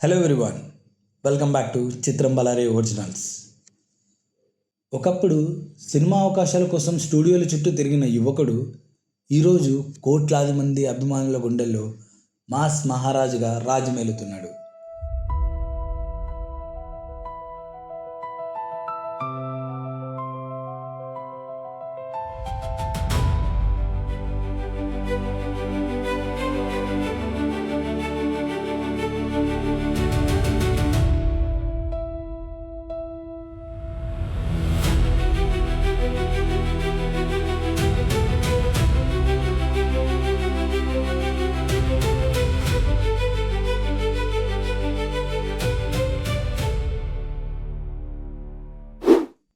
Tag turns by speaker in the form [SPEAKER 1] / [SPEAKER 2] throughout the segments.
[SPEAKER 1] Hello everyone, welcome back to Chitram Bhalare originals. ఒకప్పుడు cinema అవకాశాల కోసం స్టూడియోల చుట్టూ తిరిగిన యువకుడు ఈరోజు కోట్లాది మంది అభిమానుల గుండెల్లో మాస్ మహారాజుగా రాజమేలుతున్నాడు.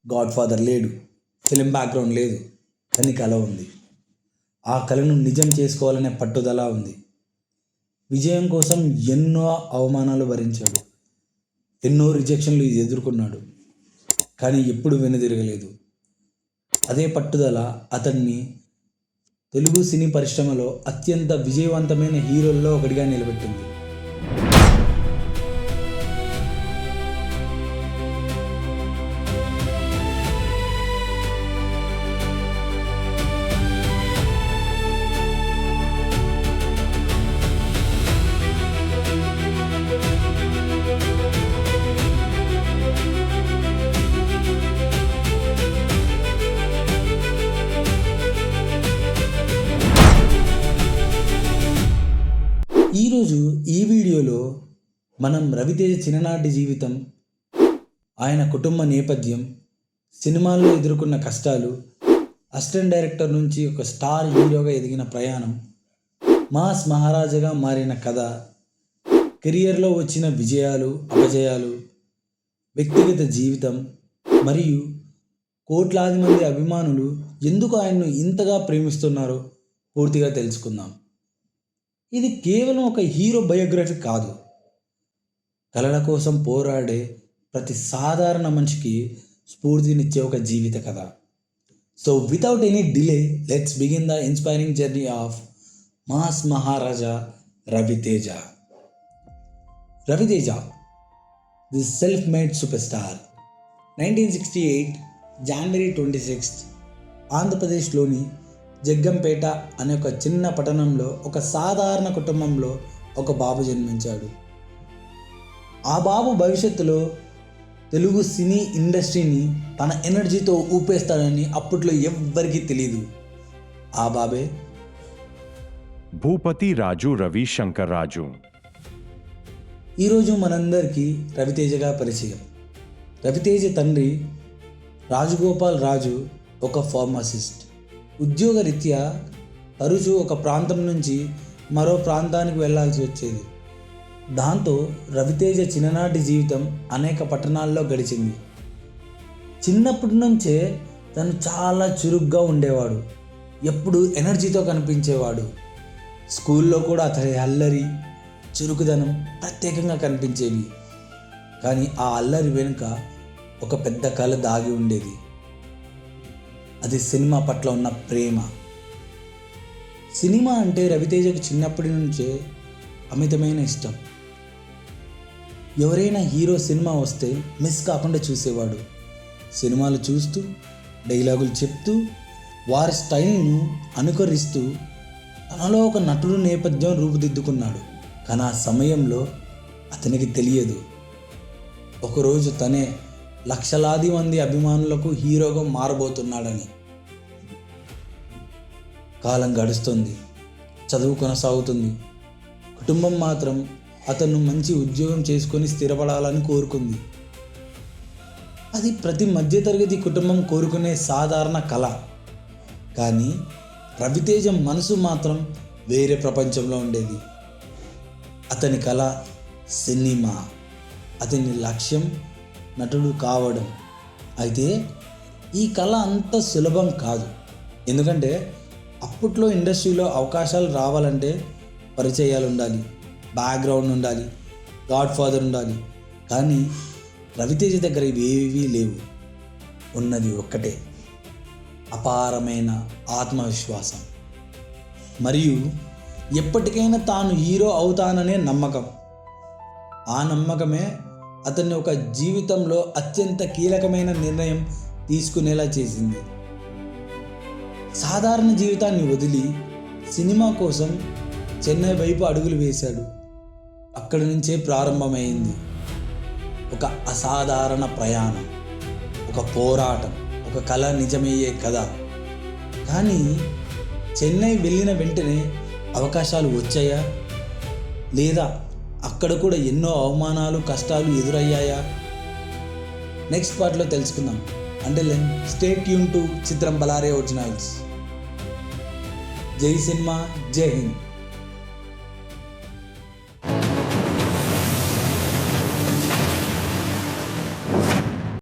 [SPEAKER 1] గాడ్ ఫాదర్ లేడు, ఫిలిం బ్యాక్గ్రౌండ్ లేదు, కానీ కళ ఉంది. ఆ కళను నిజం చేసుకోవాలనే పట్టుదల ఉంది. విజయం కోసం ఎన్నో అవమానాలు భరించాడు, ఎన్నో రిజెక్షన్లు ఎదుర్కొన్నాడు, కానీ ఎప్పుడు వెనుదిరగలేదు. అదే పట్టుదల అతన్ని తెలుగు సినీ పరిశ్రమలో అత్యంత విజయవంతమైన హీరోల్లో ఒకటిగా నిలబెట్టింది. ఈరోజు ఈ వీడియోలో మనం రవితేజ చిన్ననాటి జీవితం, ఆయన కుటుంబ నేపథ్యం, సినిమాల్లో ఎదుర్కొన్న కష్టాలు, అసిస్టెంట్ డైరెక్టర్ నుంచి ఒక స్టార్ హీరోగా ఎదిగిన ప్రయాణం, మాస్ మహారాజాగా మారిన కథ, కెరియర్లో వచ్చిన విజయాలు అపజయాలు, వ్యక్తిగత జీవితం మరియు కోట్లాది మంది అభిమానులు ఎందుకు ఆయన్ను ఇంతగా ప్రేమిస్తున్నారో పూర్తిగా తెలుసుకుందాం. ఇది కేవలం ఒక హీరో బయోగ్రఫీ కాదు, కళల కోసం పోరాడే ప్రతి సాధారణ మనిషికి స్ఫూర్తినిచ్చే ఒక జీవిత కథ. So without any delay, let's begin the inspiring journey of mass Maharaja Raviteja. Raviteja, the self made super star. 1968 జనవరి 26 ఆంధ్రప్రదేశ్లోని జగ్గంపేట అనే ఒక చిన్న పట్టణంలో ఒక సాధారణ కుటుంబంలో ఒక బాబు జన్మించాడు. ఆ బాబు భవిష్యత్తులో తెలుగు సినీ ఇండస్ట్రీని తన ఎనర్జీతో ఊపేస్తాడని అప్పట్లో ఎవ్వరికీ తెలియదు. ఆ బాబే
[SPEAKER 2] భూపతి రాజు రవిశంకర్ రాజు.
[SPEAKER 1] ఈరోజు మనందరికీ రవితేజగా పరిచయం. రవితేజ తండ్రి రాజగోపాల్ రాజు ఒక ఫార్మసిస్ట్. ఉద్యోగరీత్యా తరచూ ఒక ప్రాంతం నుంచి మరో ప్రాంతానికి వెళ్లాల్సి వచ్చేది. దాంతో రవితేజ చిన్ననాటి జీవితం అనేక పట్టణాల్లో గడిచింది. చిన్నప్పటి నుంచే తను చాలా చురుగ్గా ఉండేవాడు, ఎప్పుడు ఎనర్జీతో కనిపించేవాడు. స్కూల్లో కూడా అతని అల్లరి, చురుకుదనం ప్రత్యేకంగా కనిపించేవి. కానీ ఆ అల్లరి వెనుక ఒక పెద్ద కళ దాగి ఉండేది. అది సినిమా పట్ల ఉన్న ప్రేమ. సినిమా అంటే రవితేజకు చిన్నప్పటి నుంచే అమితమైన ఇష్టం. ఎవరైనా హీరో సినిమా వస్తే మిస్ కాకుండా చూసేవాడు. సినిమాలు చూస్తూ, డైలాగులు చెప్తూ, వారి స్టైల్ను అనుకరిస్తూ తనలో ఒక నటుడు నేపథ్యం రూపుదిద్దుకున్నాడు. కానీ ఆ సమయంలో అతనికి తెలియదు, ఒకరోజు తనే లక్షలాది మంది అభిమానులకు హీరోగా మారబోతున్నాడని. కాలం గడుస్తుంది, చదువు కొనసాగుతుంది. కుటుంబం మాత్రం అతను మంచి ఉద్యోగం చేసుకొని స్థిరపడాలని కోరుకుంది. అది ప్రతి మధ్యతరగతి కుటుంబం కోరుకునే సాధారణ కళ. కానీ రవితేజ మనసు మాత్రం వేరే ప్రపంచంలో ఉండేది. అతని కళ సినిమా, అతని లక్ష్యం నటుడు కావడం. అయితే ఈ కళ అంత సులభం కాదు. ఎందుకంటే అప్పట్లో ఇండస్ట్రీలో అవకాశాలు రావాలంటే పరిచయాలు ఉండాలి, బ్యాక్గ్రౌండ్ ఉండాలి, గాడ్ ఫాదర్ ఉండాలి. కానీ రవితేజ దగ్గర ఇవేవీ లేవు. ఉన్నది ఒక్కటే, అపారమైన ఆత్మవిశ్వాసం మరియు ఎప్పటికైనా తాను హీరో అవుతాననే నమ్మకం. ఆ నమ్మకమే అతన్ని ఒక జీవితంలో అత్యంత కీలకమైన నిర్ణయం తీసుకునేలా చేసింది. సాధారణ జీవితాన్ని వదిలి సినిమా కోసం చెన్నై వైపు అడుగులు వేశాడు. అక్కడి నుంచే ప్రారంభమైంది ఒక అసాధారణ ప్రయాణం, ఒక పోరాటం, ఒక కళ నిజమయ్యే కథ. కానీ చెన్నై వెళ్ళిన వెంటనే అవకాశాలు వచ్చాయా, లేదా అక్కడ కూడా ఎన్నో అవమానాలు, కష్టాలు ఎదురయ్యాయా? నెక్స్ట్ పార్ట్లో తెలుసుకుందాం. Until then stay tune to Chitram Bhalare originals. జై సినిమా, జై హింద్.